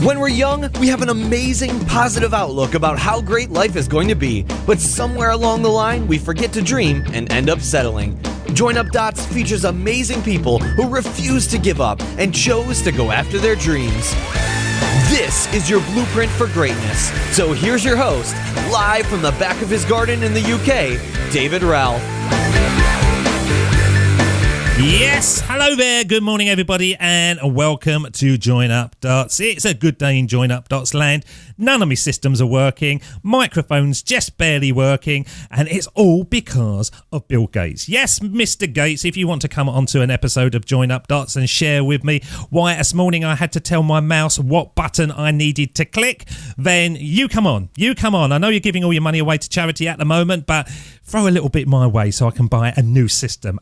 When we're young, we have an amazing, positive outlook about how great life is going to be, but somewhere along the line, we forget to dream and end up settling. Join Up Dots features amazing people who refuse to give up and chose to go after their dreams. This is your blueprint for greatness. So here's your host, live from the back of his garden in the UK, David Ralph. Yes, hello there, good morning everybody, and welcome to Join Up Dots. It's a good day in Join Up Dots land. None of my systems are working, microphone's just barely working, and it's all because of Bill Gates. Yes, Mr. Gates, if you want to come onto an episode of Join Up Dots and share with me why this morning I had to tell my mouse what button I needed to click, then you come on. I know you're giving all your money away to charity at the moment, but throw a little bit my way so I can buy a new system.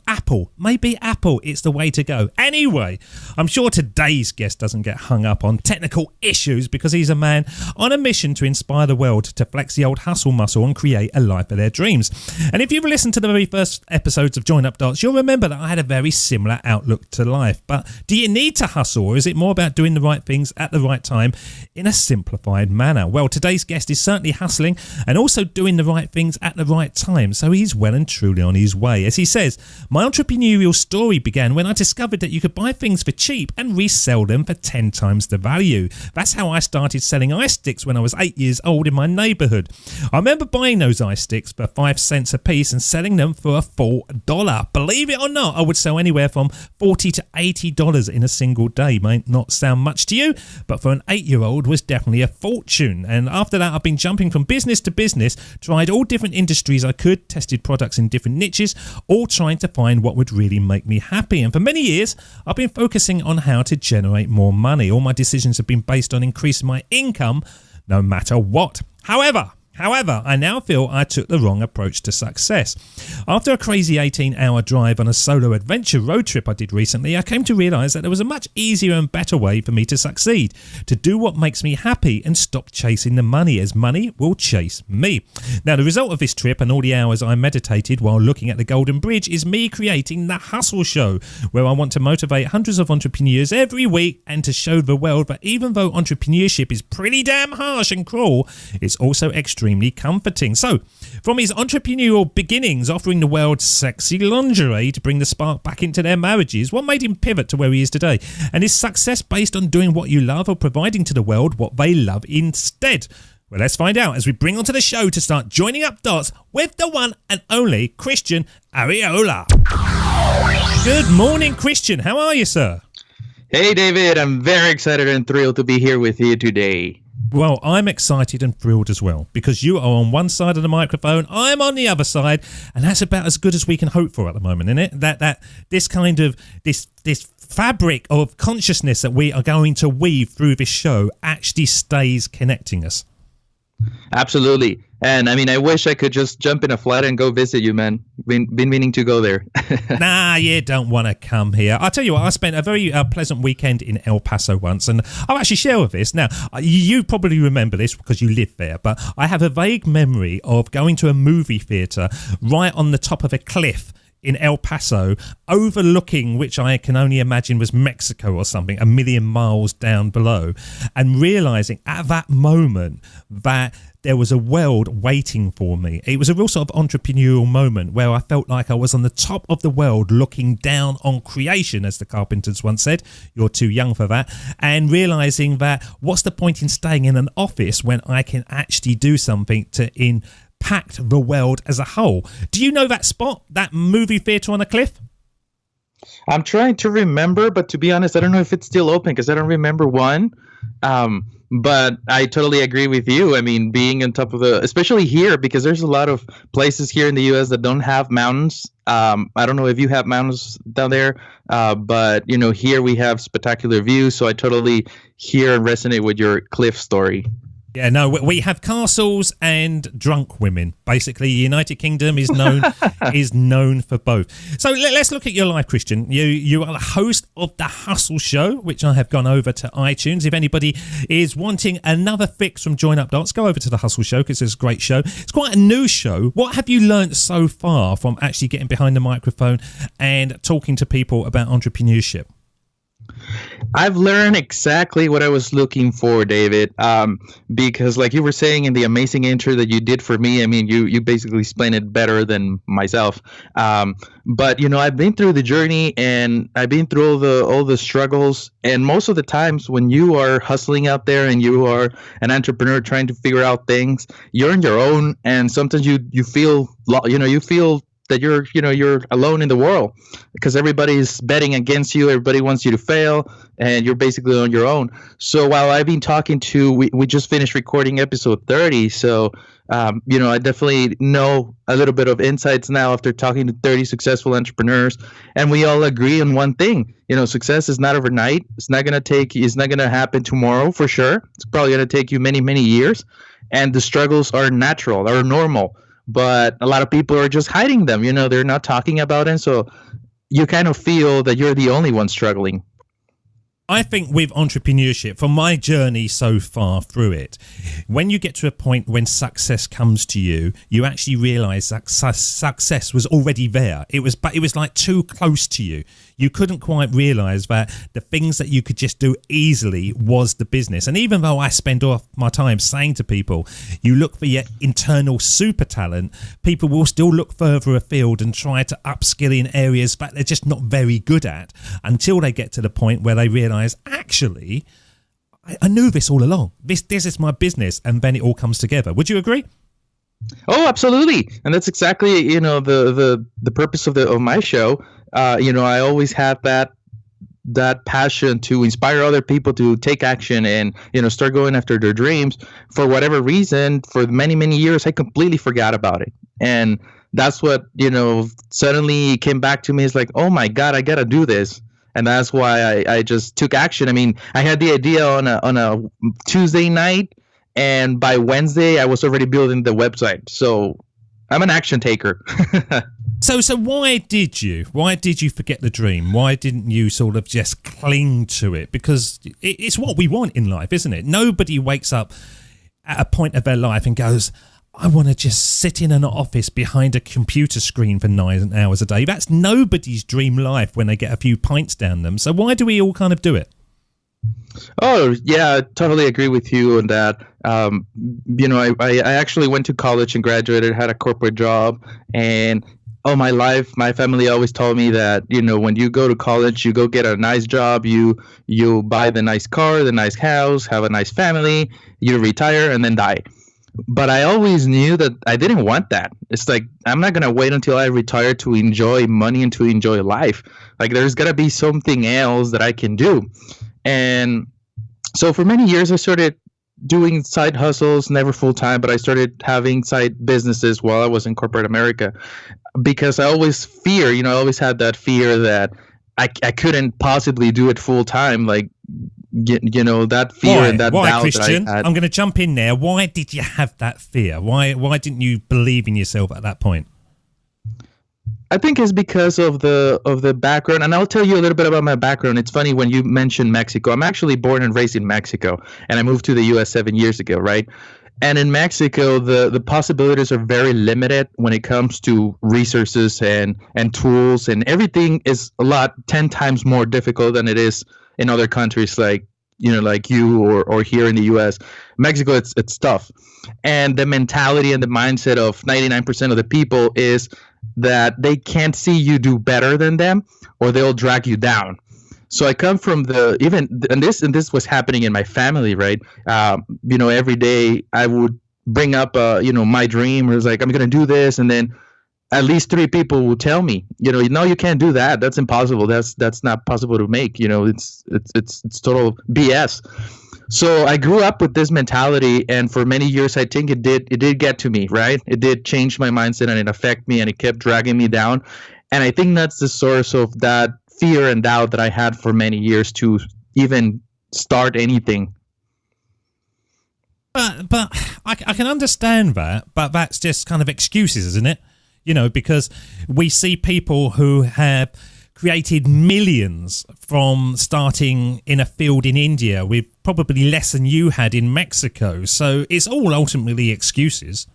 Maybe Apple, it's the way to go. Anyway, I'm sure today's guest doesn't get hung up on technical issues because he's a man on a mission to inspire the world to flex the old hustle muscle and create a life of their dreams. And if you've listened to the very first episodes of Join Up Dots, you'll remember that I had a very similar outlook to life. But do you need to hustle, or is it more about doing the right things at the right time in a simplified manner? Well, today's guest is certainly hustling and also doing the right things at the right time. So he's well and truly on his way. As he says, my entrepreneurial story began when I discovered that you could buy things for cheap and resell them for 10 times the value. That's how I started selling ice sticks when I was 8 years old in my neighbourhood. I remember buying those ice sticks for 5 cents a piece and selling them for a full $1. Believe it or not, I would sell anywhere from $40 to $80 in a single day. Might not sound much to you, but for an 8-year-old was definitely a fortune. And after that, I've been jumping from business to business, tried all different industries I could, tested products in different niches, all trying to find what would really make me happy. And for many years, I've been focusing on how to generate more money. All my decisions have been based on increasing my income no matter what. However, I now feel I took the wrong approach to success. After a crazy 18-hour drive on a solo adventure road trip I did recently, I came to realise that there was a much easier and better way for me to succeed, to do what makes me happy and stop chasing the money, as money will chase me. Now, the result of this trip and all the hours I meditated while looking at the Golden Bridge is me creating the Hustle Show, where I want to motivate hundreds of entrepreneurs every week and to show the world that even though entrepreneurship is pretty damn harsh and cruel, it's also extremely comforting. So, from his entrepreneurial beginnings, offering the world sexy lingerie to bring the spark back into their marriages, what made him pivot to where he is today? And is success based on doing what you love or providing to the world what they love instead? Well, let's find out as we bring onto the show to start joining up dots with the one and only Christian Arriola. Good morning, Christian. How are you, sir? Hey, David. I'm very excited and thrilled to be here with you today. Well, I'm excited and thrilled as well because you are on one side of the microphone, I'm on the other side, and that's about as good as we can hope for at the moment, isn't it? That this kind of this fabric of consciousness that we are going to weave through this show actually stays connecting us. Absolutely. And I mean, I wish I could just jump in a flight and go visit you, man. Been meaning to go there. Nah, you don't want to come here. I'll tell you what, I spent a very pleasant weekend in El Paso once, and I'll actually share with this. Now, you probably remember this because you live there, but I have a vague memory of going to a movie theatre right on the top of a cliff in El Paso, overlooking, which I can only imagine was Mexico or something, a million miles down below, and realising at that moment that there was a world waiting for me. It was a real sort of entrepreneurial moment where I felt like I was on the top of the world looking down on creation, as the Carpenters once said. You're too young for that. And realising that what's the point in staying in an office when I can actually do something to impact the world as a whole. Do you know that spot, that movie theatre on a cliff? I'm trying to remember, but to be honest, I don't know if it's still open because I don't remember one. But I totally agree with you. I mean, being on top of especially here, because there's a lot of places here in the U.S. that don't have mountains. I don't know if you have mountains down there, but, you know, here we have spectacular views. So I totally hear and resonate with your cliff story. Yeah, no, we have castles and drunk women. Basically, the United Kingdom is known for both. So let's look at your life, Christian. You are the host of The Hustle Show, which I have gone over to iTunes. If anybody is wanting another fix from Join Up Dots, go over to The Hustle Show because it's a great show. It's quite a new show. What have you learnt so far from actually getting behind the microphone and talking to people about entrepreneurship? I've learned exactly what I was looking for, David. Because like you were saying in the amazing intro that you did for me, I mean, you basically explained it better than myself. But I've been through the journey and I've been through all the struggles. And most of the times when you are hustling out there and you are an entrepreneur trying to figure out things, you're on your own. And sometimes you feel, you feel that you're alone in the world because everybody's betting against you. Everybody wants you to fail and you're basically on your own. So while I've been talking to, we just finished recording episode 30. So, I definitely know a little bit of insights now after talking to 30 successful entrepreneurs. And we all agree on one thing, success is not overnight. It's not going to happen tomorrow for sure. It's probably going to take you many, many years. And the struggles are natural or normal. But a lot of people are just hiding them. They're not talking about it. So you kind of feel that you're the only one struggling. I think with entrepreneurship, from my journey so far through it, when you get to a point when success comes to you, you actually realize that success was already there. It was like too close to you. You couldn't quite realize that the things that you could just do easily was the business. And even though I spend all my time saying to people, you look for your internal super talent, people will still look further afield and try to upskill in areas that they're just not very good at until they get to the point where they realize, actually, I knew this all along. This is my business, and then it all comes together. Would you agree? Oh, absolutely, and that's exactly the purpose of my show. I always have that passion to inspire other people to take action and start going after their dreams. For whatever reason, for many, many years, I completely forgot about it, and that's what suddenly came back to me. It's like, oh my God, I gotta do this. And that's why I just took action. I mean, I had the idea on a Tuesday night, and by Wednesday, I was already building the website. So I'm an action taker. So why did you forget the dream? Why didn't you sort of just cling to it? Because it's what we want in life, isn't it? Nobody wakes up at a point of their life and goes, I want to just sit in an office behind a computer screen for 9 hours a day. That's nobody's dream life when they get a few pints down them. So why do we all kind of do it? Oh, yeah, I totally agree with you on that. I actually went to college and graduated, had a corporate job, and all my life, my family always told me that, when you go to college, you go get a nice job, you buy the nice car, the nice house, have a nice family, you retire, and then die. But I always knew that I didn't want that. It's like, I'm not going to wait until I retire to enjoy money and to enjoy life. Like, there's got to be something else that I can do. And so for many years, I started doing side hustles, never full time, but I started having side businesses while I was in corporate America, because I always I always had that fear that I couldn't possibly do it full time. Like, that fear and that doubt. Christian? That I had. I'm going to jump in there. Why did you have that fear? Why didn't you believe in yourself at that point? I think it's because of the background, and I'll tell you a little bit about my background. It's funny when you mentioned Mexico. I'm actually born and raised in Mexico, and I moved to the U.S. 7 years ago, right? And in Mexico, the possibilities are very limited when it comes to resources and tools, and everything is 10 times more difficult than it is in other countries like you or here in the U.S. Mexico, it's tough. And the mentality and the mindset of 99% of the people is that they can't see you do better than them, or they'll drag you down. So I come from and this was happening in my family, right? Every day I would bring up, my dream. It was like, I'm going to do this. And then at least 3 people will tell me, no, you can't do that. That's impossible. That's not possible to make. It's total BS. So I grew up with this mentality, and for many years, I think it did get to me, right? It did change my mindset, and it affected me, and it kept dragging me down. And I think that's the source of that fear and doubt that I had for many years to even start anything. But I can understand that, but that's just kind of excuses, isn't it? Because we see people who have created millions from starting in a field in India with probably less than you had in Mexico. So it's all ultimately excuses.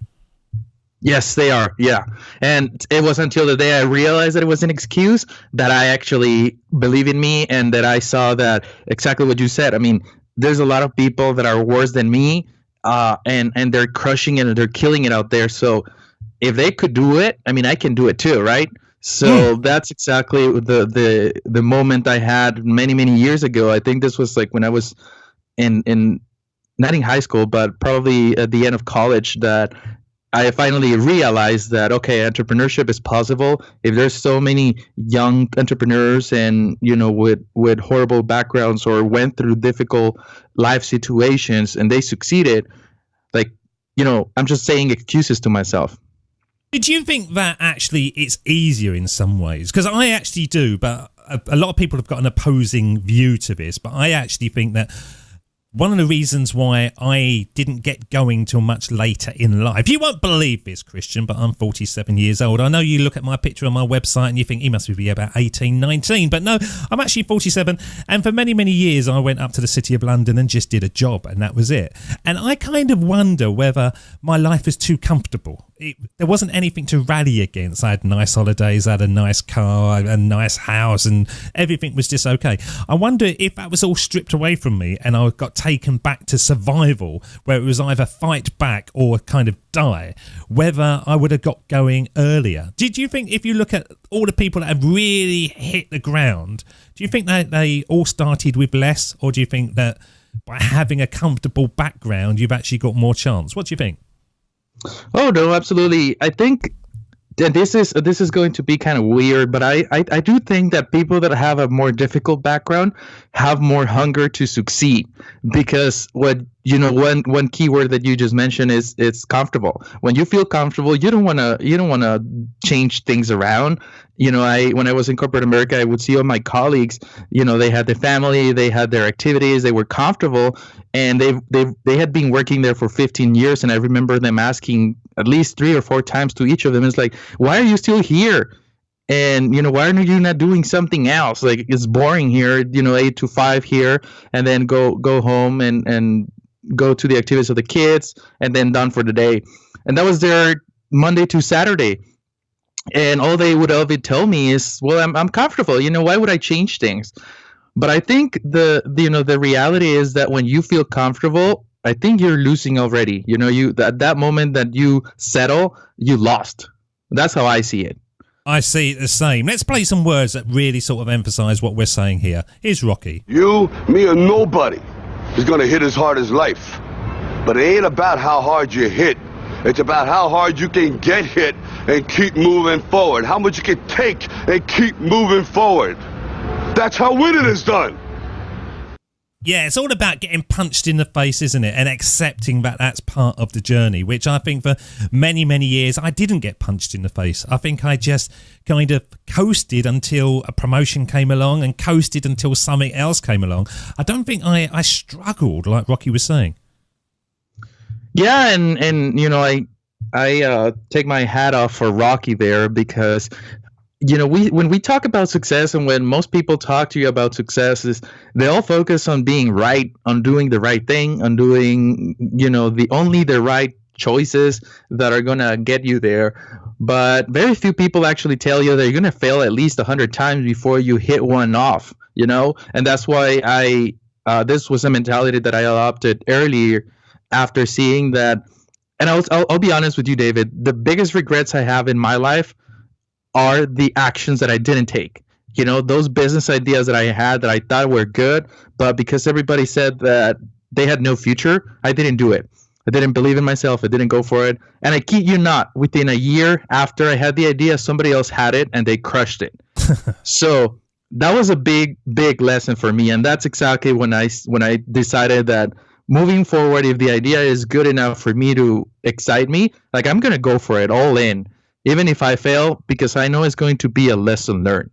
Yes, they are. Yeah. And it was until the day I realized that it was an excuse that I actually believe in me, and that I saw that exactly what you said. I mean, there's a lot of people that are worse than me, and they're crushing it and they're killing it out there. So if they could do it, I mean, I can do it too, right? So that's exactly the moment I had many years ago. I think this was like when I was in not in high school, but probably at the end of college, that I finally realized that, okay, entrepreneurship is possible. If there's so many young entrepreneurs and, with horrible backgrounds or went through difficult life situations and they succeeded, like, I'm just saying excuses to myself. Did you think that actually it's easier in some ways? Because I actually do, but a lot of people have got an opposing view to this. But I actually think that one of the reasons why I didn't get going till much later in life, you won't believe this, Christian, but I'm 47 years old. I know you look at my picture on my website and you think he must be about 18, 19, but no, I'm actually 47. And for many years, I went up to the City of London and just did a job, and that was it. And I kind of wonder whether my life is too comfortable. There wasn't anything to rally against. I had nice holidays, I had a nice car, a nice house, and everything was just okay. I wonder if that was all stripped away from me and I got taken back to survival, where it was either fight back or kind of die, whether I would have got going earlier. Did you think, if you look at all the people that have really hit the ground, do you think that they all started with less, or do you think that by having a comfortable background, you've actually got more chance? What do you think? Oh, no, absolutely. I think this is going to be kind of weird, but I do think that people that have a more difficult background have more hunger to succeed, because one key word that you just mentioned is it's comfortable. When you feel comfortable, you don't want to change things around. When I was in corporate America, I would see all my colleagues, they had their family, they had their activities, they were comfortable, and they had been working there for 15 years. And I remember them asking at least 3 or 4 times to each of them, it's like, why are you still here? And, why are you not doing something else? Like, it's boring here, 8 to 5 here, and then go home and go to the activities of the kids, and then done for the day. And that was their Monday to Saturday. And all they would ever tell me is, well, I'm comfortable. Why would I change things? But I think the reality is that when you feel comfortable, I think you're losing already. That moment that you settle, you lost. That's how I see it. I see it the same. Let's play some words that really sort of emphasize what we're saying here. Here's Rocky. You, me, or nobody is going to hit as hard as life. But it ain't about how hard you hit. It's about how hard you can get hit and keep moving forward. How much you can take and keep moving forward. That's how winning is done. Yeah, it's all about getting punched in the face, isn't it? And accepting that that's part of the journey, which I think for many years, I didn't get punched in the face. I think I just kind of coasted until a promotion came along and coasted until something else came along. I don't think I struggled like Rocky was saying. Yeah, and I take my hat off for Rocky there, because when we talk about success, and when most people talk to you about success, is they all focus on being right, on doing the right thing, on doing the right choices that are gonna get you there. But very few people actually tell you that you're gonna fail at least 100 times before you hit one off. And that's why this was a mentality that I adopted earlier after seeing that. And I'll be honest with you, David. The biggest regrets I have in my life are the actions that I didn't take. Those business ideas that I had that I thought were good, but because everybody said that they had no future, I didn't do it. I didn't believe in myself. I didn't go for it. And I kid you not, within a year after I had the idea, somebody else had it and they crushed it. So that was a big lesson for me. And that's exactly when I decided that moving forward, if the idea is good enough for me to excite me, like, I'm going to go for it all in. Even if I fail, because I know it's going to be a lesson learned.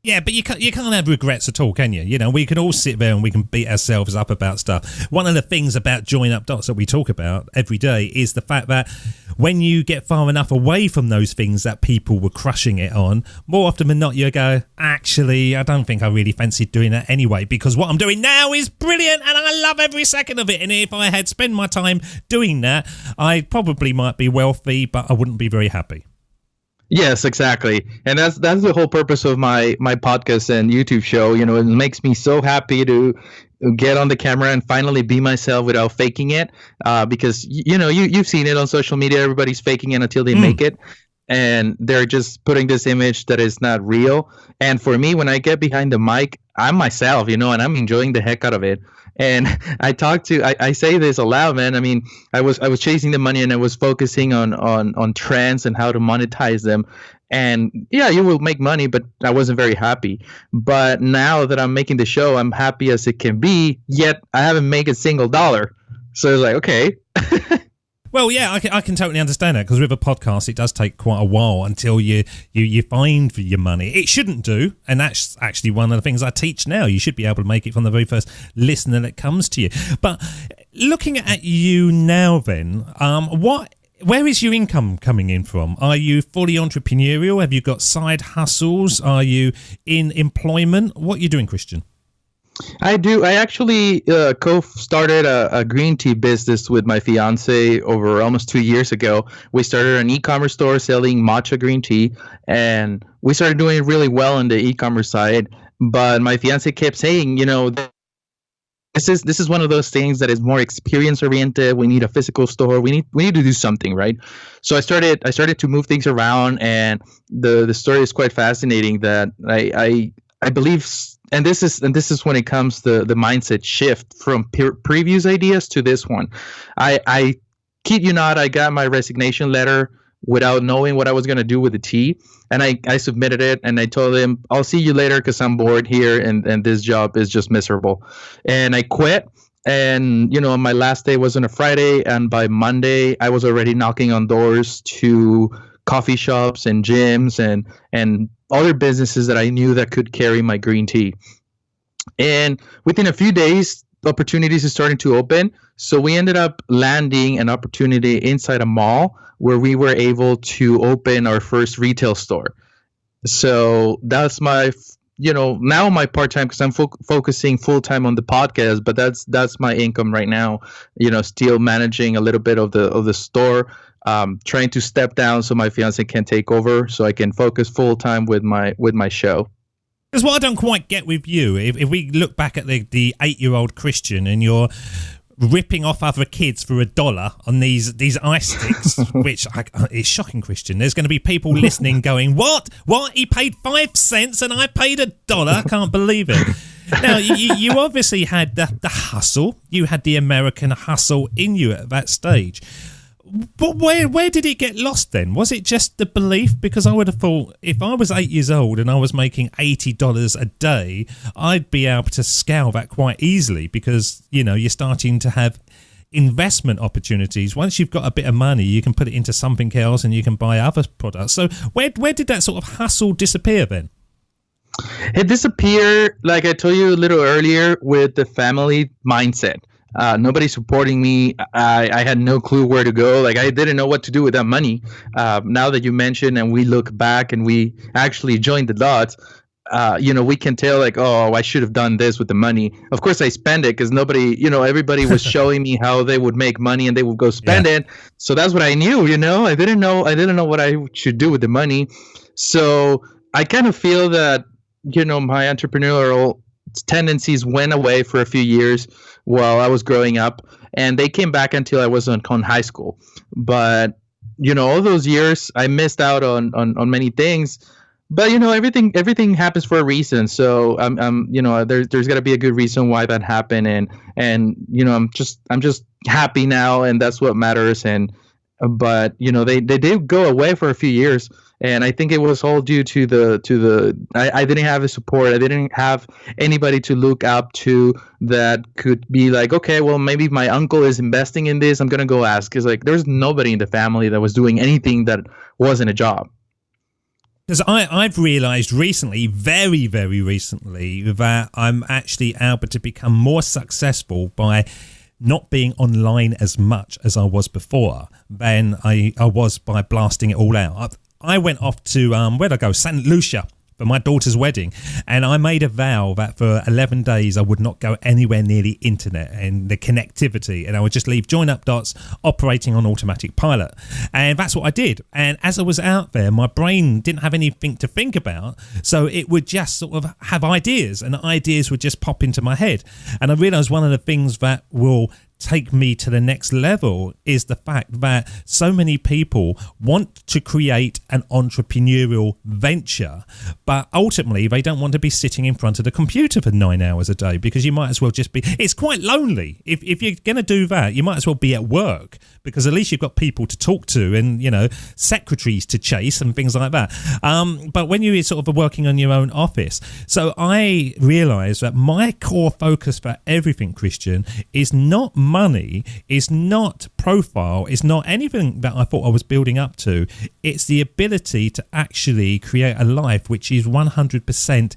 Yeah, but you can't have regrets at all, can you? You know, we can all sit there and we can beat ourselves up about stuff. One of the things about Join Up Dots that we talk about every day is the fact that when you get far enough away from those things that people were crushing it on, more often than not you go, actually, I don't think I really fancied doing that anyway, because what I'm doing now is brilliant and I love every second of it. And if I had spent my time doing that, I probably might be wealthy, but I wouldn't be very happy. Yes, exactly. And that's the whole purpose of my podcast and YouTube show. You know, it makes me so happy to get on the camera and finally be myself without faking it. Because, you know, you've seen it on social media. Everybody's faking it until they make it. And they're just putting this image that is not real. And for me, when I get behind the mic, I'm myself, you know, and I'm enjoying the heck out of it. And I say this aloud, man. I mean, I was chasing the money and I was focusing on trends and how to monetize them. And yeah, you will make money, but I wasn't very happy. But now that I'm making the show, I'm happy as it can be, yet I haven't made a single dollar. So it's like, okay. Well, yeah, I can totally understand that, because with a podcast, it does take quite a while until you find your money. It shouldn't do, and that's actually one of the things I teach now. You should be able to make it from the very first listener that comes to you. But looking at you now then, where is your income coming in from? Are you fully entrepreneurial? Have you got side hustles? Are you in employment? What are you doing, Christian? I do. I actually co-started a green tea business with my fiance over almost 2 years ago. We started an e-commerce store selling matcha green tea, and we started doing really well on the e-commerce side. But my fiance kept saying, you know, this is one of those things that is more experience oriented. We need a physical store. We need to do something, right? So I started to move things around, and the story is quite fascinating. That I believe. And this is when it comes to the mindset shift from previous ideas to this one. I kid you not, I got my resignation letter without knowing what I was going to do with the tea. And I submitted it, and I told him, I'll see you later because I'm bored here and this job is just miserable. And I quit. And, you know, my last day was on a Friday. And by Monday, I was already knocking on doors to coffee shops and gyms and other businesses that I knew that could carry my green tea. And within a few days, opportunities are starting to open. So we ended up landing an opportunity inside a mall where we were able to open our first retail store. So that's my, you know, now my part-time, because I'm focusing full-time on the podcast, but that's my income right now, you know, still managing a little bit of the store. Trying to step down so my fiance can take over, so I can focus full time with my show. Because what I don't quite get with you, if we look back at the 8-year-old Christian and you're ripping off other kids for $1 on these ice sticks, which is shocking, Christian. There's going to be people listening going, "What? He paid 5 cents and I paid $1? I can't believe it." Now, you obviously had the hustle. You had the American hustle in you at that stage. But where did it get lost then? Was it just the belief? Because I would have thought if I was 8 years old and I was making $80 a day, I'd be able to scale that quite easily, because, you know, you're starting to have investment opportunities. Once you've got a bit of money, you can put it into something else and you can buy other products. So where did that sort of hustle disappear then? It disappeared, like I told you a little earlier, with the family mindset. Nobody supporting me. I had no clue where to go. Like, I didn't know what to do with that money. Now that you mentioned and we look back and we actually joined the dots, you know, we can tell like, oh, I should have done this with the money. Of course, I spend it because everybody was showing me how they would make money and they would go spend it. So that's what I knew. You know, I didn't know what I should do with the money. So I kind of feel that, you know, my entrepreneurial tendencies went away for a few years while I was growing up, and they came back until I was on high school. But, you know, all those years I missed out on many things. But, you know, everything happens for a reason. So I'm you know, there's got to be a good reason why that happened, and you know, I'm just happy now, and that's what matters. But you know, they did go away for a few years. And I think it was all due to I didn't have the support. I didn't have anybody to look up to that could be like, okay, well, maybe my uncle is investing in this. I'm going to go ask. Because like, there's nobody in the family that was doing anything that wasn't a job. Because I've realised recently, very, very recently, that I'm actually able to become more successful by not being online as much as I was before than I was by blasting it all out. I went off to, where'd I go? St. Lucia for my daughter's wedding. And I made a vow that for 11 days I would not go anywhere near the internet and the connectivity, and I would just leave Join Up Dots operating on automatic pilot. And that's what I did. And as I was out there, my brain didn't have anything to think about, so it would just sort of have ideas, and ideas would just pop into my head. And I realised one of the things that will take me to the next level is the fact that so many people want to create an entrepreneurial venture, but ultimately they don't want to be sitting in front of the computer for 9 hours a day, because you might as well just be, it's quite lonely. If you're going to do that, you might as well be at work, because at least you've got people to talk to and, you know, secretaries to chase and things like that. But when you're sort of working on your own office, so I realised that my core focus for everything, Christian, is not money, is not profile, is not anything that I thought I was building up to. It's the ability to actually create a life which is 100%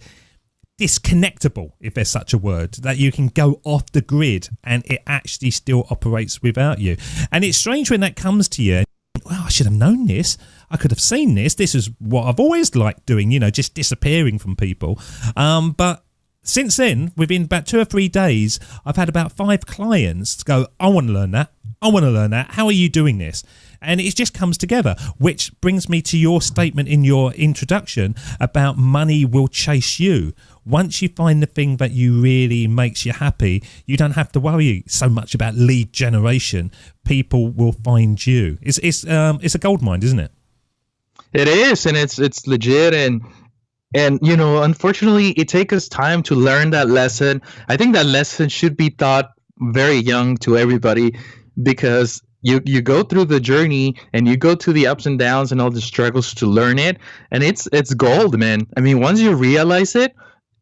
disconnectable, if there's such a word, that you can go off the grid and it actually still operates without you. And it's strange when that comes to you. Well, I should have known this. I could have seen this. This is what I've always liked doing, you know, just disappearing from people. But since then, within about 2 or 3 days, I've had about 5 clients go, I want to learn that. I want to learn that. How are you doing this? And it just comes together, which brings me to your statement in your introduction about money will chase you. Once you find the thing that you really makes you happy, you don't have to worry so much about lead generation. People will find you. It's a gold mine, isn't it? It is, and it's legit. And you know, unfortunately, it takes us time to learn that lesson. I think that lesson should be taught very young to everybody, because you go through the journey and you go through the ups and downs and all the struggles to learn it, and it's gold, man. I mean, once you realize it,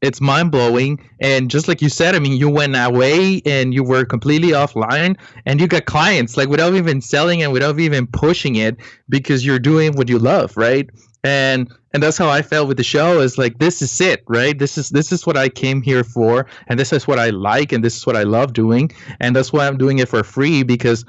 it's mind-blowing. And just like you said, I mean, you went away and you were completely offline and you got clients, like, without even selling and without even pushing it, because you're doing what you love, right? And that's how I felt with the show. Is like, this is it, right? This is what I came here for, and this is what I like, and this is what I love doing, and that's why I'm doing it for free. Because,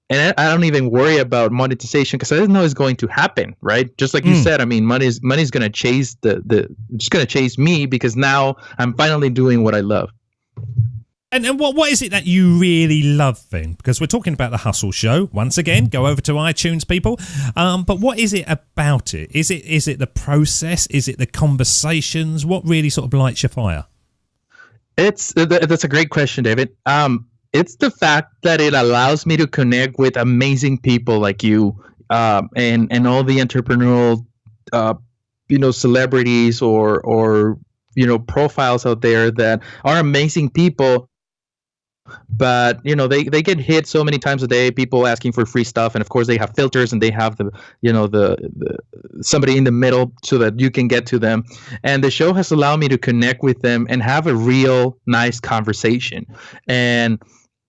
and I don't even worry about monetization, because I didn't know it's going to happen, right? Just like you said, I mean, money's going to chase just going to chase me, because now I'm finally doing what I love. And what is it that you really love then? Because we're talking about the Hustle Show. Once again, go over to iTunes, people. But what is it about it? Is it the process? Is it the conversations? What really sort of lights your fire? That's a great question, David. It's the fact that it allows me to connect with amazing people like you, and all the entrepreneurial, celebrities or profiles out there that are amazing people. But they get hit so many times a day, people asking for free stuff, and of course they have filters and they have the somebody in the middle so that you can get to them. And the show has allowed me to connect with them and have a real nice conversation. And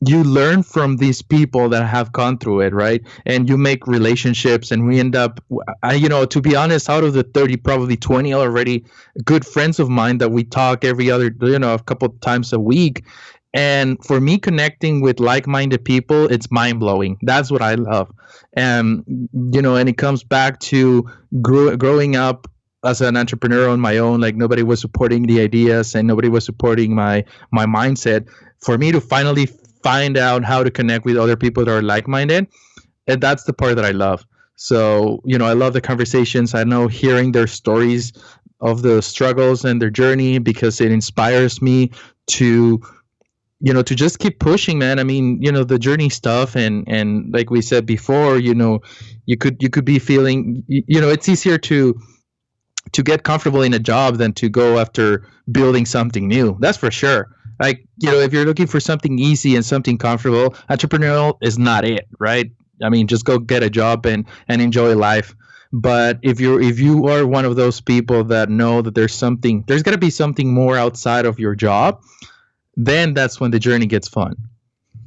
you learn from these people that have gone through it, right? And you make relationships, and we end up, to be honest, out of the 30, probably 20 are already good friends of mine that we talk every other, a couple of times a week. And for me, connecting with like-minded people, it's mind-blowing. That's what I love. And it comes back to growing up as an entrepreneur on my own. Like, nobody was supporting the ideas and nobody was supporting my mindset. For me to finally find out how to connect with other people that are like-minded, and that's the part that I love. So, I love the conversations. I know hearing their stories of the struggles and their journey, because it inspires me to to just keep pushing, man. I mean, the journey stuff, and like we said before, you could be feeling, it's easier to get comfortable in a job than to go after building something new. That's for sure. Like, if you're looking for something easy and something comfortable, entrepreneurial is not it, right? I mean, just go get a job and enjoy life. But if you are one of those people that know that there's got to be something more outside of your job, then that's when the journey gets fun.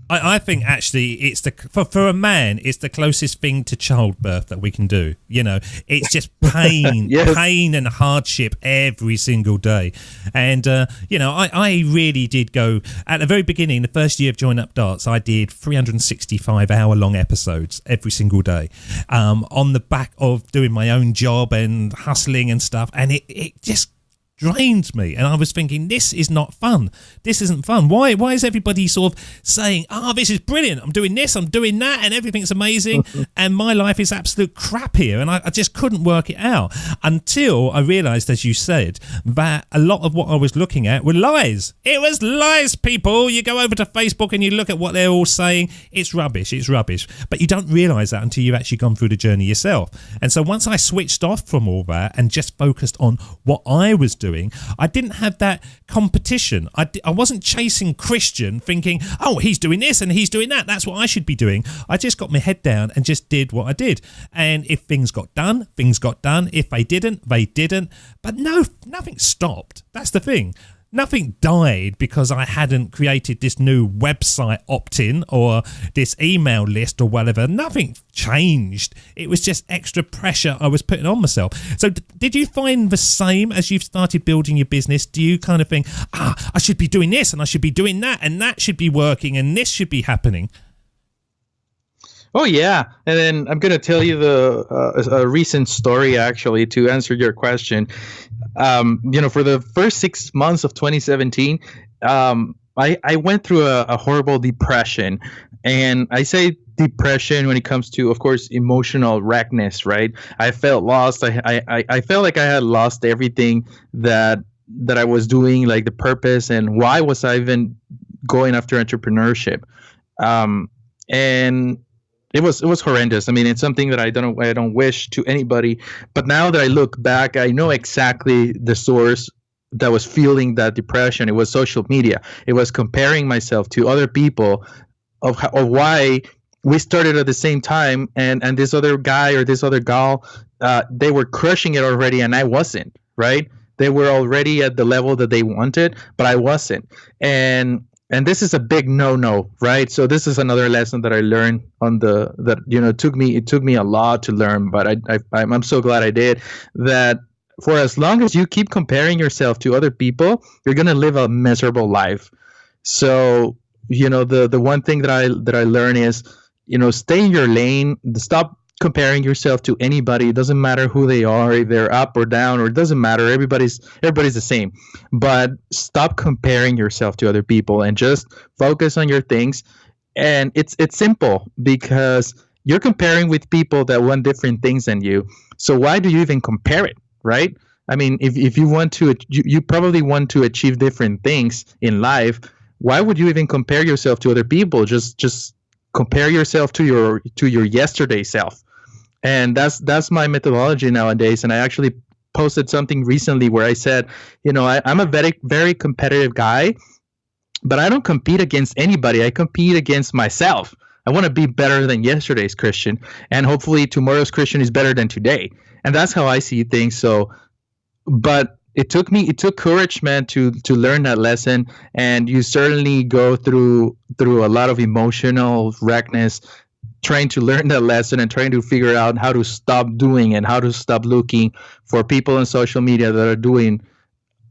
I think actually it's for a man, it's the closest thing to childbirth that we can do. You know, it's just pain, Yes. pain and hardship every single day. And, you know, I really did go at the very beginning, the first year of Join Up Darts, I did 365 hour-long episodes every single day, on the back of doing my own job and hustling and stuff. And it just drained me, and I was thinking, this is not fun. This isn't fun. Why is everybody sort of saying, this is brilliant, I'm doing this, I'm doing that, and everything's amazing, and my life is absolute crap here? And I just couldn't work it out until I realized, as you said, that a lot of what I was looking at were lies. It was lies, people. You go over to Facebook and you look at what they're all saying. It's rubbish. But you don't realize that until you've actually gone through the journey yourself. And so once I switched off from all that and just focused on what I was doing, I didn't have that competition. I wasn't chasing Christian thinking, he's doing this and he's doing that, that's what I should be doing. I just got my head down and just did what I did. And if things got done, things got done. If they didn't, they didn't. But no, nothing stopped. That's the thing. Nothing died because I hadn't created this new website opt-in or this email list or whatever. Nothing changed. It was just extra pressure I was putting on myself. So did you find the same as you've started building your business? Do you kind of think, I should be doing this and I should be doing that and that should be working and this should be happening? Oh, yeah. And then I'm going to tell you a recent story, actually, to answer your question. For the first 6 months of 2017, I went through a horrible depression. And I say depression when it comes to, of course, emotional wreckness, right? I felt lost. I felt like I had lost everything that I was doing, like the purpose, and why was I even going after entrepreneurship? And it was horrendous. I mean, it's something that I don't wish to anybody. But now that I look back, I know exactly the source that was fueling that depression. It was social media. It was comparing myself to other people of why we started at the same time, and this other guy or this other gal, they were crushing it already, and I wasn't, right? They were already at the level that they wanted, but I wasn't. And this is a big no-no, right? So this is another lesson that I learned it took me a lot to learn, but I'm so glad I did. That for as long as you keep comparing yourself to other people, you're gonna live a miserable life. So the one thing that I learned is, stay in your lane. Stop comparing yourself to anybody. It doesn't matter who they are, if they're up or down, or it doesn't matter. Everybody's the same. But stop comparing yourself to other people and just focus on your things. And it's simple, because you're comparing with people that want different things than you. So why do you even compare it, right? I mean, if you want to, you probably want to achieve different things in life. Why would you even compare yourself to other people? Just compare yourself to your yesterday self. And that's my methodology nowadays. And I actually posted something recently where I said, I'm a very, very competitive guy, but I don't compete against anybody. I compete against myself. I want to be better than yesterday's Christian, and hopefully tomorrow's Christian is better than today. And that's how I see things. So, but it took courage, man, to learn that lesson. And you certainly go through a lot of emotional wreckness, trying to learn that lesson and trying to figure out how to stop doing and how to stop looking for people on social media that are doing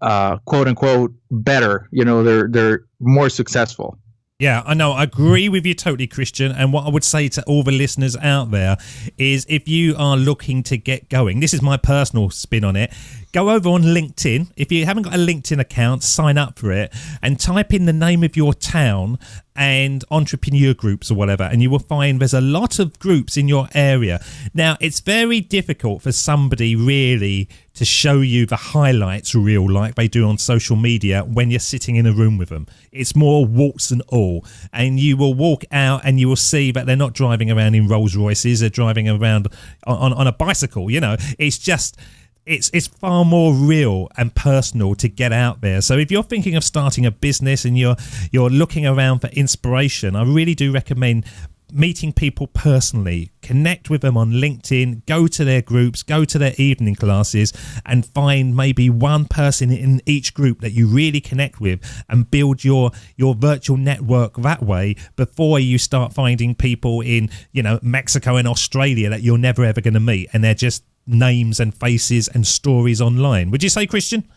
quote unquote better. They're more successful. Yeah, I know. I agree with you totally, Christian. And what I would say to all the listeners out there is, if you are looking to get going, this is my personal spin on it, go over on LinkedIn. If you haven't got a LinkedIn account, sign up for it and type in the name of your town and entrepreneur groups or whatever, and you will find there's a lot of groups in your area. Now, it's very difficult for somebody really to show you the highlights reel like they do on social media when you're sitting in a room with them. It's more warts and all, and you will walk out and you will see that they're not driving around in Rolls Royces, they're driving around on a bicycle. It's just, it's far more real and personal to get out there. So if you're thinking of starting a business and you're looking around for inspiration, I really do recommend meeting people personally. Connect with them on LinkedIn, go to their groups, go to their evening classes, and find maybe one person in each group that you really connect with, and build your virtual network that way before you start finding people in, you know, Mexico and Australia that you're never ever going to meet, and they're just names and faces and stories online. Would you say, Christian?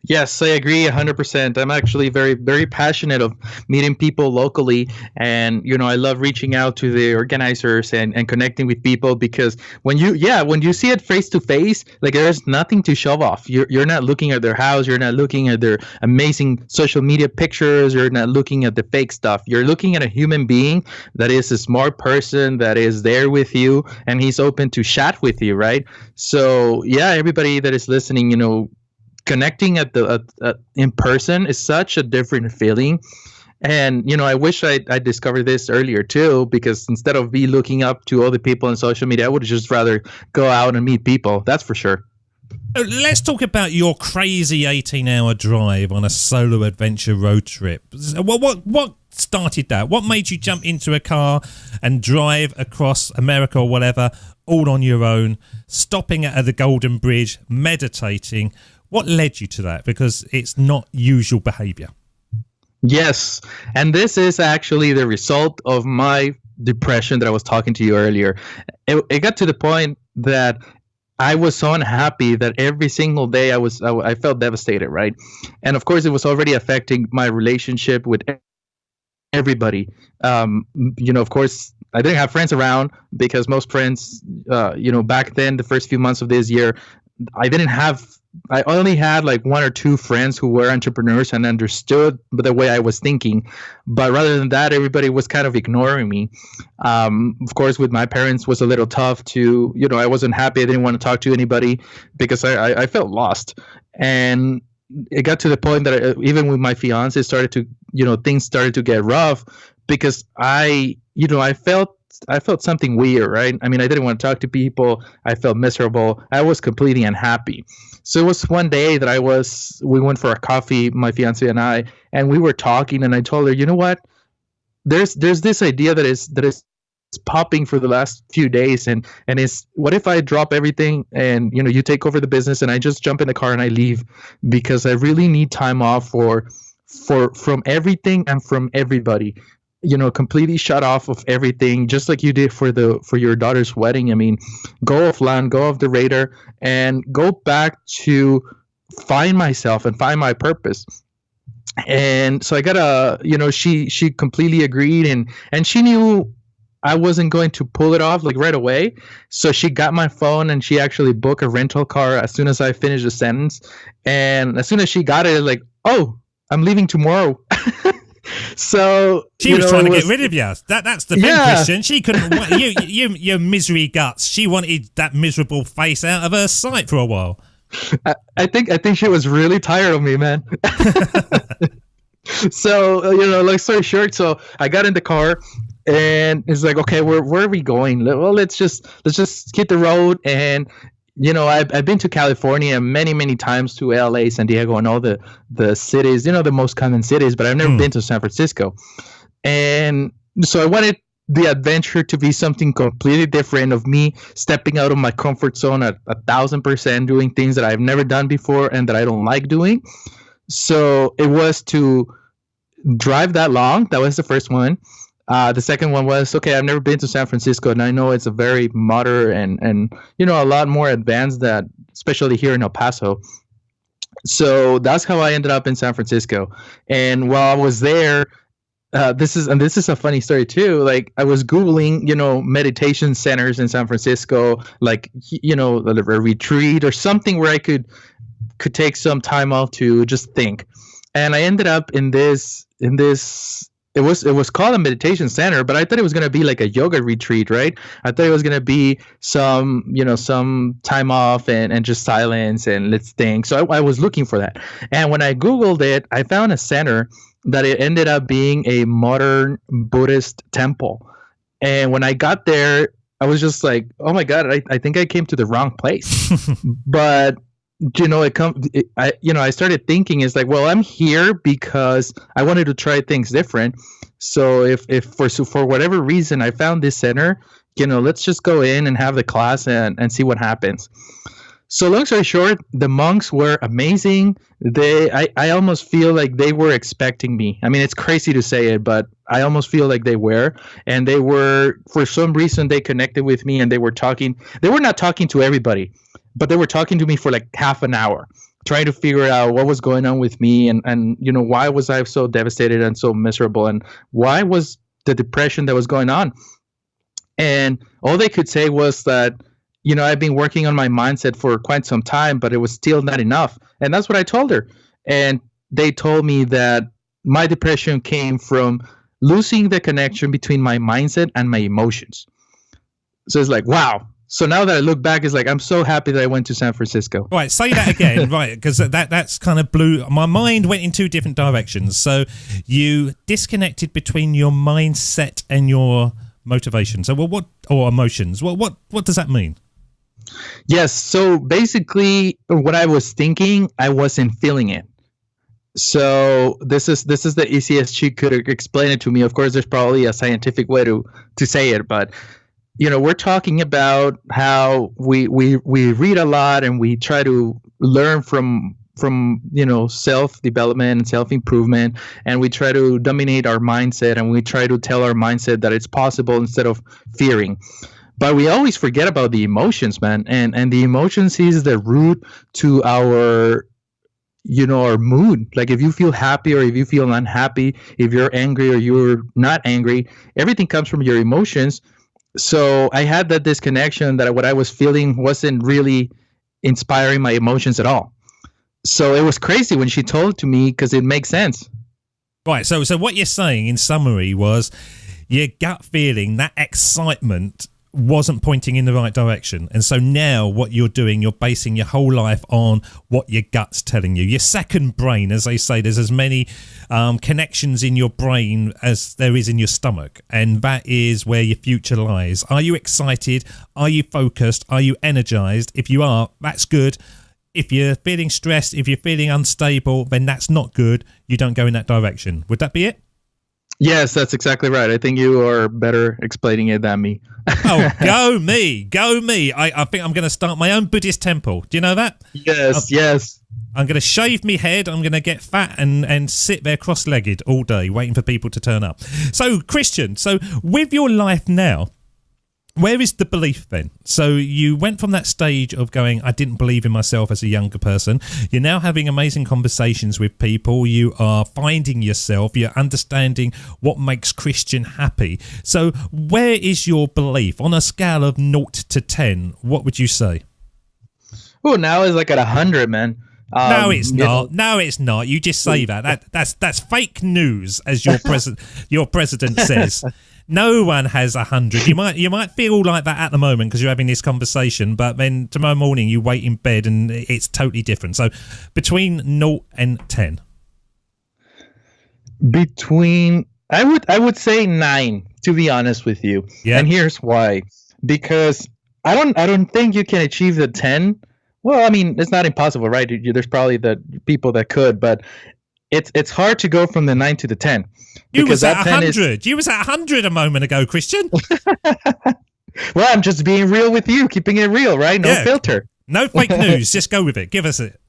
Yes, I agree 100%. I'm actually very, very passionate of meeting people locally. And, you know, I love reaching out to the organizers and connecting with people, because when you see it face to face, like, there's nothing to show off. You're not looking at their house. You're not looking at their amazing social media pictures. You're not looking at the fake stuff. You're looking at a human being that is a smart person that is there with you, and he's open to chat with you, right? So, yeah, everybody that is listening, you know, connecting in person is such a different feeling. And, you know, I wish I discovered this earlier too, because instead of me looking up to other people on social media, I would just rather go out and meet people. That's for sure. Let's talk about your crazy 18-hour drive on a solo adventure road trip. What started that? What made you jump into a car and drive across America or whatever, all on your own, stopping at the Golden Bridge, meditating? What led you to that? Because it's not usual behavior. Yes. And this is actually the result of my depression that I was talking to you earlier. It got to the point that I was so unhappy that every single day I felt devastated, right? And of course, it was already affecting my relationship with everybody. You know, of course, I didn't have friends around, because most friends, you know, back then, the first few months of this year, I only had like one or two friends who were entrepreneurs and understood the way I was thinking. But rather than that, everybody was kind of ignoring me. Of course, with my parents was a little tough to, you know, I wasn't happy. I didn't want to talk to anybody because I felt lost. And it got to the point that even with my fiance, things started to get rough, because I felt something weird, right? I mean, I didn't want to talk to people. I felt miserable. I was completely unhappy. So it was one day that we went for a coffee, my fiance and I, and we were talking, and I told her, you know what? There's this idea that is popping for the last few days, and it's, what if I drop everything and, you know, you take over the business and I just jump in the car and I leave, because I really need time off from everything and from everybody. You know, completely shut off of everything, just like you did for your daughter's wedding. I mean, go offline, go off the radar, and go back to find myself and find my purpose. And so I got she completely agreed, and she knew I wasn't going to pull it off like right away. So she got my phone and she actually booked a rental car as soon as I finished the sentence. And as soon as she got it, like, oh, I'm leaving tomorrow. So she was trying to get rid of you. That's the thing, Christian. She couldn't. Your misery guts. She wanted that miserable face out of her sight for a while. I think she was really tired of me, man. So, you know, long story short, so I got in the car, and it's like, okay, where are we going? Well, let's just hit the road. And, you know, I've been to California many times, to LA, San Diego, and all the cities, you know, the most common cities, but I've never been to San Francisco. And so I wanted the adventure to be something completely different, of me stepping out of my comfort zone at 1,000%, doing things that I've never done before and that I don't like doing. So it was to drive that long. That was the first one. The second one was, okay, I've never been to San Francisco, and I know it's a very modern and you know, a lot more advanced, that especially here in El Paso. So that's how I ended up in San Francisco. And while I was there, this is a funny story too. Like, I was Googling, you know, meditation centers in San Francisco, like, you know, a retreat or something where I could take some time off to just think. And I ended up in this. It was called a meditation center, but I thought it was going to be like a yoga retreat, right? I thought it was going to be some time off and just silence and let's think. So I was looking for that. And when I Googled it, I found a center that it ended up being a modern Buddhist temple. And when I got there, I was just like, oh my God, I think I came to the wrong place. But I started thinking, it's like, well, I'm here because I wanted to try things different. So if for whatever reason I found this center, let's just go in and have the class and see what happens. So long story short, the monks were amazing. I almost feel like they were expecting me. I mean, it's crazy to say it, but I almost feel like they were. And they were, for some reason, they connected with me and they were talking. They were not talking to everybody, but they were talking to me for like half an hour, trying to figure out what was going on with me and why was I so devastated and so miserable, and why was the depression that was going on. And all they could say was that, I've been working on my mindset for quite some time, but it was still not enough. And that's what I told her. And they told me that my depression came from losing the connection between my mindset and my emotions. So it's like, wow. So now that I look back, it's like, I'm so happy that I went to San Francisco. Right, say that again, right, because that's kind of blew, my mind went in two different directions. So you disconnected between your mindset and your motivation. So or emotions. What does that mean? Yes. So basically what I was thinking, I wasn't feeling it. So this is the easiest she could explain it to me. Of course, there's probably a scientific way to say it, but we're talking about how we read a lot and we try to learn from self-development and self-improvement, and we try to dominate our mindset and we try to tell our mindset that it's possible instead of fearing. But we always forget about the emotions, man. And the emotions is the root to our our mood. Like if you feel happy or if you feel unhappy, if you're angry or you're not angry, everything comes from your emotions. So I had that disconnection that what I was feeling wasn't really inspiring my emotions at all. So it was crazy when she told it to me because it makes sense. Right. So what you're saying in summary was your gut feeling, that excitement wasn't pointing in the right direction. And so now what you're doing, you're basing your whole life on what your gut's telling you. Your second brain, as they say, there's as many connections in your brain as there is in your stomach. And that is where your future lies. Are you excited? Are you focused? Are you energized? If you are, that's good. If you're feeling stressed, if you're feeling unstable, then that's not good. You don't go in that direction. Would that be it? Yes, that's exactly right. I think you are better explaining it than me. Oh, go me. I think I'm going to start my own Buddhist temple. Do you know that? Yes. I'm going to shave me head. I'm going to get fat and sit there cross-legged all day waiting for people to turn up. So, Christian, with your life now, where is the belief then? So you went from that stage of going, I didn't believe in myself as a younger person. You're now having amazing conversations with people. You are finding yourself. You're understanding what makes Christian happy. So where is your belief? On a scale of 0 to 10, what would you say? Oh, now it's like at 100, man. No, it's not. No, it's not. You just say that. That's fake news, as your president says. No one has 100. You might feel like that at the moment because you're having this conversation, but then tomorrow morning you wait in bed and it's totally different. So between 0 and 10. I would say 9, to be honest with you. Yeah. And here's why. Because I don't think you can achieve the 10. Well, I mean, it's not impossible, right? There's probably the people that could, but it's hard to go from the 9 to the 10. You was at 100. You was at 100 a moment ago, Christian. Well, I'm just being real with you, keeping it real, right? No filter. No fake news. Just go with it. Give us it.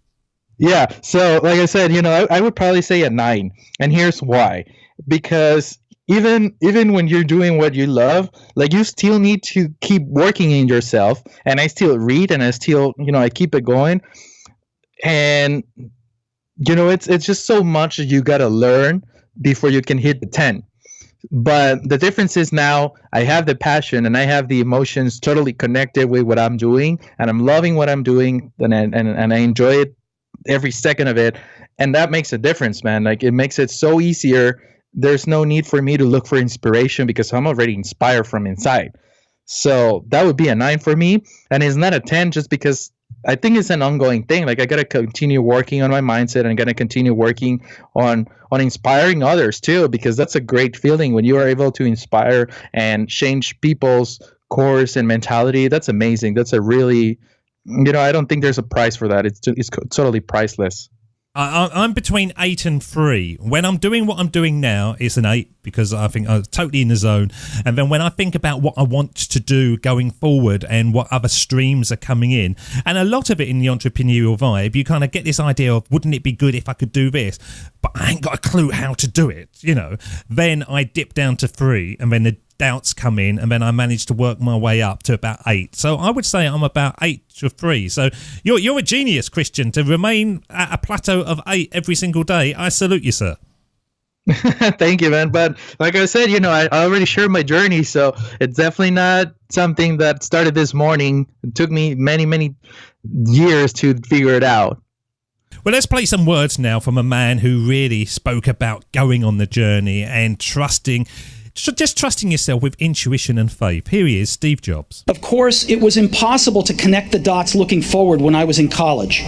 Yeah. So, like I said, I would probably say a 9. And here's why. Because even when you're doing what you love, like you still need to keep working in yourself. And I still read and I still, I keep it going. And, it's just so much that you got to learn before you can hit the 10. But the difference is now I have the passion and I have the emotions totally connected with what I'm doing, and I'm loving what I'm doing, and I enjoy it every second of it. And that makes a difference, man. Like it makes it so easier. There's no need for me to look for inspiration because I'm already inspired from inside. So that would be a 9 for me. And it's not a 10 just because I think it's an ongoing thing. Like I got to continue working on my mindset and I got to continue working on inspiring others too, because that's a great feeling when you are able to inspire and change people's course and mentality. That's amazing. That's a really, I don't think there's a price for that. It's totally priceless. I'm between 8 and 3. When I'm doing what I'm doing now, it's an 8 because I think I'm totally in the zone. And then when I think about what I want to do going forward and what other streams are coming in, and a lot of it in the entrepreneurial vibe, you kind of get this idea of, wouldn't it be good if I could do this? But I ain't got a clue how to do it, Then I dip down to 3, and then the doubts come in, and then I managed to work my way up to about 8. So I would say I'm about 8 to 3. So you're a genius, Christian, to remain at a plateau of 8 every single day. I salute you, sir. Thank you, man. But like I said, I already shared my journey, so it's definitely not something that started this morning. It took me many, many years to figure it out. Well, let's play some words now from a man who really spoke about going on the journey and trusting yourself with intuition and faith. Here he is, Steve Jobs. Of course, it was impossible to connect the dots looking forward when I was in college,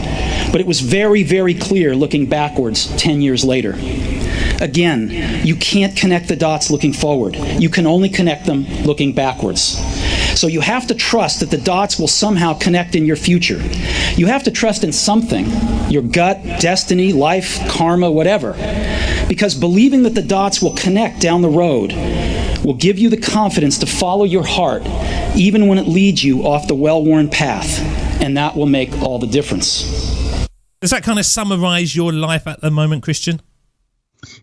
but it was very, very clear looking backwards 10 years later. Again, you can't connect the dots looking forward. You can only connect them looking backwards. So you have to trust that the dots will somehow connect in your future. You have to trust in something, your gut, destiny, life, karma, whatever. Because believing that the dots will connect down the road will give you the confidence to follow your heart, even when it leads you off the well-worn path. And that will make all the difference. Does that kind of summarize your life at the moment, Christian?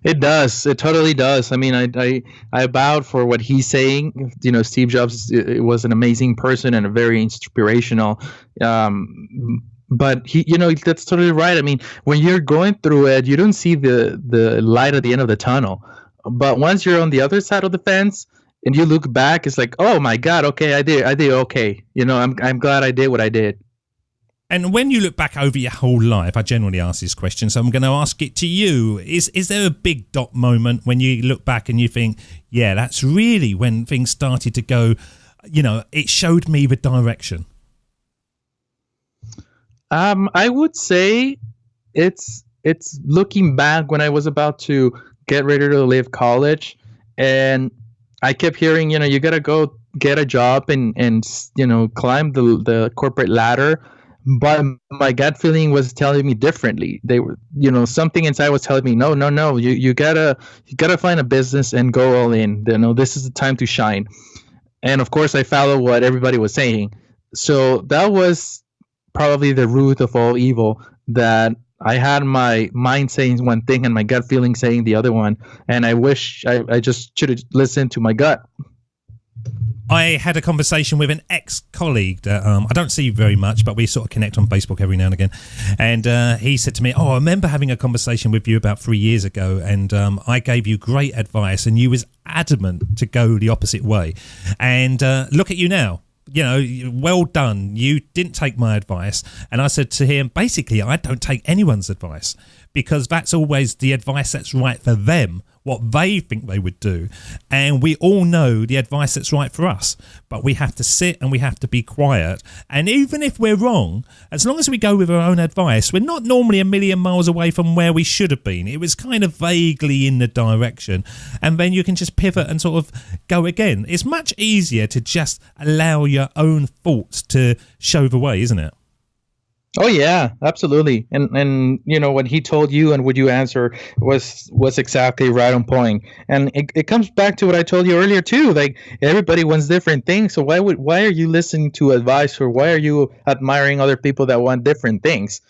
It does. It totally does. I mean, I bowed for what he's saying. Steve Jobs was an amazing person and a very inspirational. But he, that's totally right. I mean, when you're going through it, you don't see the light at the end of the tunnel. But once you're on the other side of the fence and you look back, it's like, oh my God, okay, I did okay. I'm glad I did what I did. And when you look back over your whole life, I generally ask this question, so I'm going to ask it to you. Is there a big dot moment when you look back and you think, yeah, that's really when things started to go, it showed me the direction? I would say it's looking back when I was about to get ready to leave college, and I kept hearing, you got to go get a job and climb the corporate ladder. But my gut feeling was telling me differently. They were, something inside was telling me, no, you gotta find a business and go all in. This is the time to shine. And of course, I followed what everybody was saying. So that was probably the root of all evil, that I had my mind saying one thing and my gut feeling saying the other one. And I wish I just should have listened to my gut. I had a conversation with an ex-colleague that I don't see very much, but we sort of connect on Facebook every now and again. And he said to me, I remember having a conversation with you about 3 years ago, and I gave you great advice, and you was adamant to go the opposite way. And look at you now. Well done. You didn't take my advice. And I said to him, basically, I don't take anyone's advice, because that's always the advice that's right for them, what they think they would do. And we all know the advice that's right for us, but we have to sit and we have to be quiet. And even if we're wrong, as long as we go with our own advice, we're not normally a million miles away from where we should have been. It was kind of vaguely in the direction, and then you can just pivot and sort of go again. It's much easier to just allow your own thoughts to show the way, isn't it? Oh yeah, absolutely. And what he told you and what you answer was exactly right on point. And it comes back to what I told you earlier too. Like, everybody wants different things. So why are you listening to advice, or why are you admiring other people that want different things?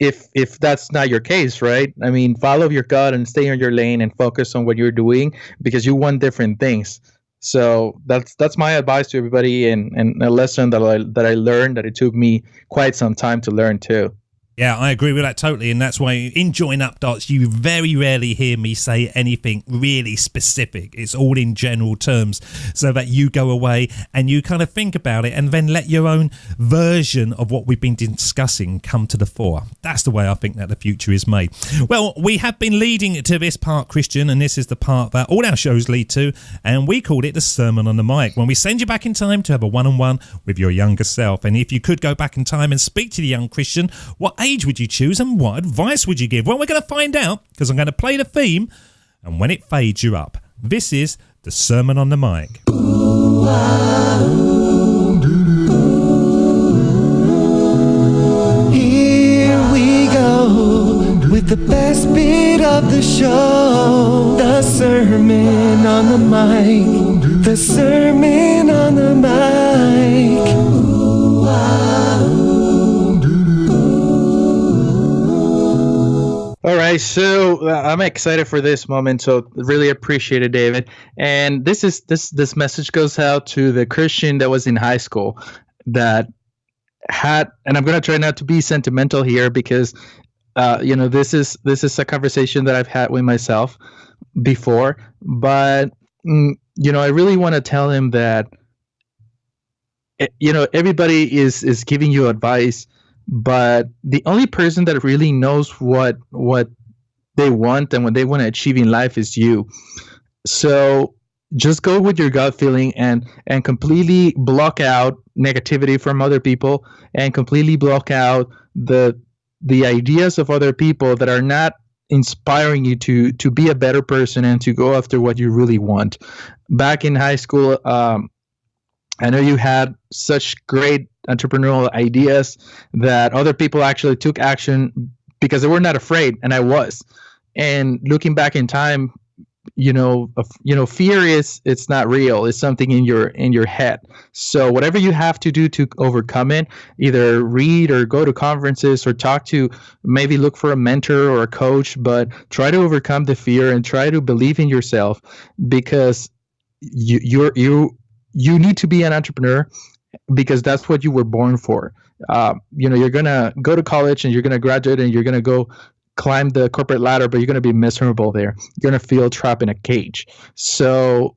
If that's not your case, right? I mean, follow your gut and stay in your lane and focus on what you're doing, because you want different things. So that's my advice to everybody, and a lesson that I learned, that it took me quite some time to learn too. Yeah, I agree with that totally, and that's why in Join Up Dots you very rarely hear me say anything really specific. It's all in general terms, so that you go away and you kind of think about it and then let your own version of what we've been discussing come to the fore. That's the way I think that the future is made. Well, we have been leading to this part, Christian, and this is the part that all our shows lead to, and we called it the Sermon on the Mic, when we send you back in time to have a one-on-one with your younger self. And if you could go back in time and speak to the young Christian, what age would you choose and what advice would you give? Well, we're going to find out, because I'm going to play the theme, and when it fades, you're up. This is the Sermon on the Mic. with the best bit of the show. The Sermon on the Mic. The Sermon on the Mic. All right, so I'm excited for this moment, so really appreciate it, David. And this message goes out to the Christian that was in high school that had, and I'm gonna try not to be sentimental here because this is a conversation that I've had with myself before, but I really want to tell him that everybody is giving you advice, but the only person that really knows what they want and what they want to achieve in life is you. So just go with your gut feeling and completely block out negativity from other people and completely block out the ideas of other people that are not inspiring you to be a better person and to go after what you really want. Back in high school, I know you had such great entrepreneurial ideas that other people actually took action because they were not afraid, and I was. And looking back in time, fear it's not real. It's something in your head. So whatever you have to do to overcome it, either read or go to conferences or maybe look for a mentor or a coach, but try to overcome the fear and try to believe in yourself, because you need to be an entrepreneur because that's what you were born for. You're gonna go to college and you're gonna graduate and you're gonna go climb the corporate ladder, but you're going to be miserable there. You're going to feel trapped in a cage. So,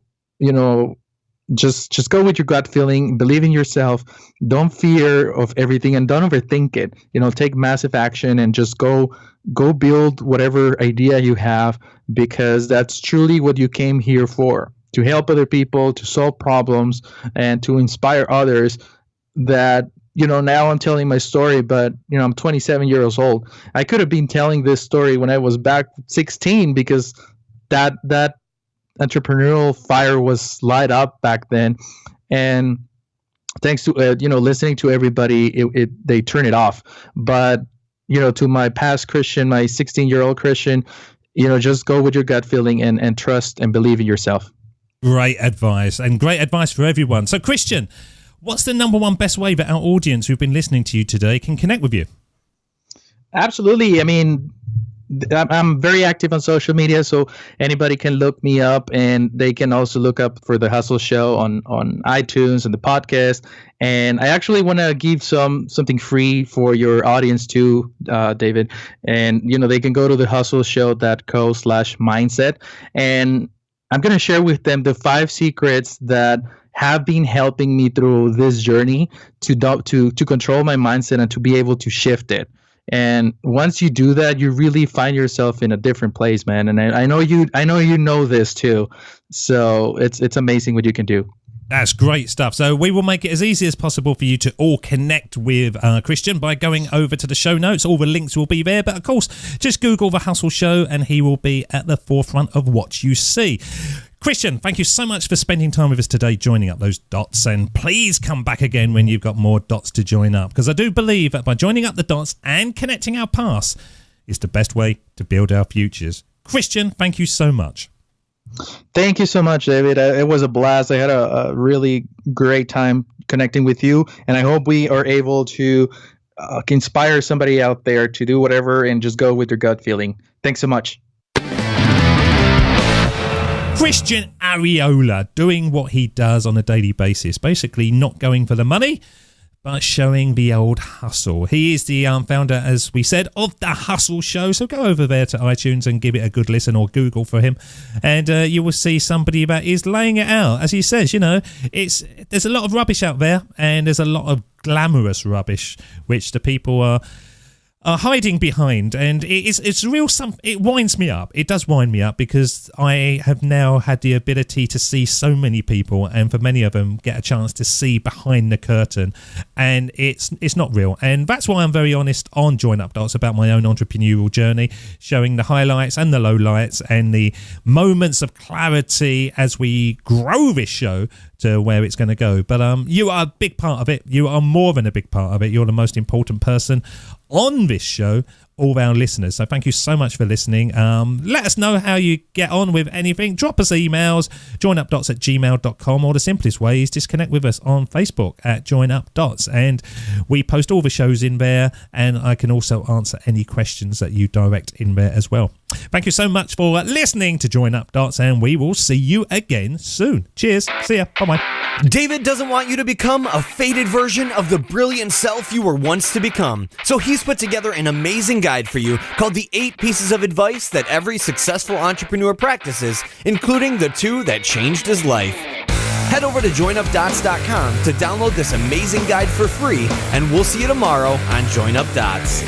just go with your gut feeling, believe in yourself, don't fear of everything, and don't overthink it. Take massive action and just go build whatever idea you have, because that's truly what you came here for, to help other people, to solve problems, and to inspire others. That now I'm telling my story, but I'm 27 years old. I could have been telling this story when I was back 16, because that entrepreneurial fire was light up back then, and thanks to listening to everybody, they turn it off. But to my past Christian, my 16-year-old Christian, just go with your gut feeling and trust and believe in yourself. Great advice, and great advice for everyone. So, Christian, what's the number one best way that our audience who've been listening to you today can connect with you? Absolutely. I mean, I'm very active on social media, so anybody can look me up, and they can also look up for The Hustle Show on iTunes and the podcast. And I actually want to give something free for your audience too, David. And, they can go to thehustleshow.co/mindset. And I'm going to share with them the 5 secrets that have been helping me through this journey to control my mindset and to be able to shift it. And once you do that, you really find yourself in a different place, man. And I know you know this too. So it's amazing what you can do. That's great stuff. So we will make it as easy as possible for you to all connect with Christian by going over to the show notes. All the links will be there. But of course, just Google The Hustle Show and he will be at the forefront of what you see. Christian, thank you so much for spending time with us today, joining up those dots. And please come back again when you've got more dots to join up, because I do believe that by joining up the dots and connecting our past is the best way to build our futures. Christian, thank you so much. Thank you so much, David. It was a blast. I had a really great time connecting with you, and I hope we are able to inspire somebody out there to do whatever and just go with their gut feeling. Thanks so much. Christian Arriola, doing what he does on a daily basis, basically not going for the money, but showing the old hustle. He is the founder, as we said, of The Hustle Show. So go over there to iTunes and give it a good listen, or Google for him, and you will see somebody that is laying it out. As he says, there's a lot of rubbish out there, and there's a lot of glamorous rubbish, which the people are hiding behind, and it's real. It winds me up. It does wind me up, because I have now had the ability to see so many people, and for many of them get a chance to see behind the curtain, and it's not real. And that's why I'm very honest on Join Up Dots about my own entrepreneurial journey, showing the highlights and the lowlights and the moments of clarity as we grow this show to where it's going to go. But you are a big part of it. You are more than a big part of it. You're the most important person on this show, all of our listeners. So thank you so much for listening. Let us know how you get on with anything. Drop us emails, joinupdots@gmail.com, or the simplest way is just connect with us on Facebook at joinupdots. And we post all the shows in there, and I can also answer any questions that you direct in there as well. Thank you so much for listening to Join Up Dots, and we will see you again soon. Cheers. See ya. Bye-bye. David doesn't want you to become a faded version of the brilliant self you were once to become. So he's put together an amazing guide for you called the 8 Pieces of Advice That Every Successful Entrepreneur Practices, including the 2 that changed his life. Head over to joinupdots.com to download this amazing guide for free, and we'll see you tomorrow on Join Up Dots.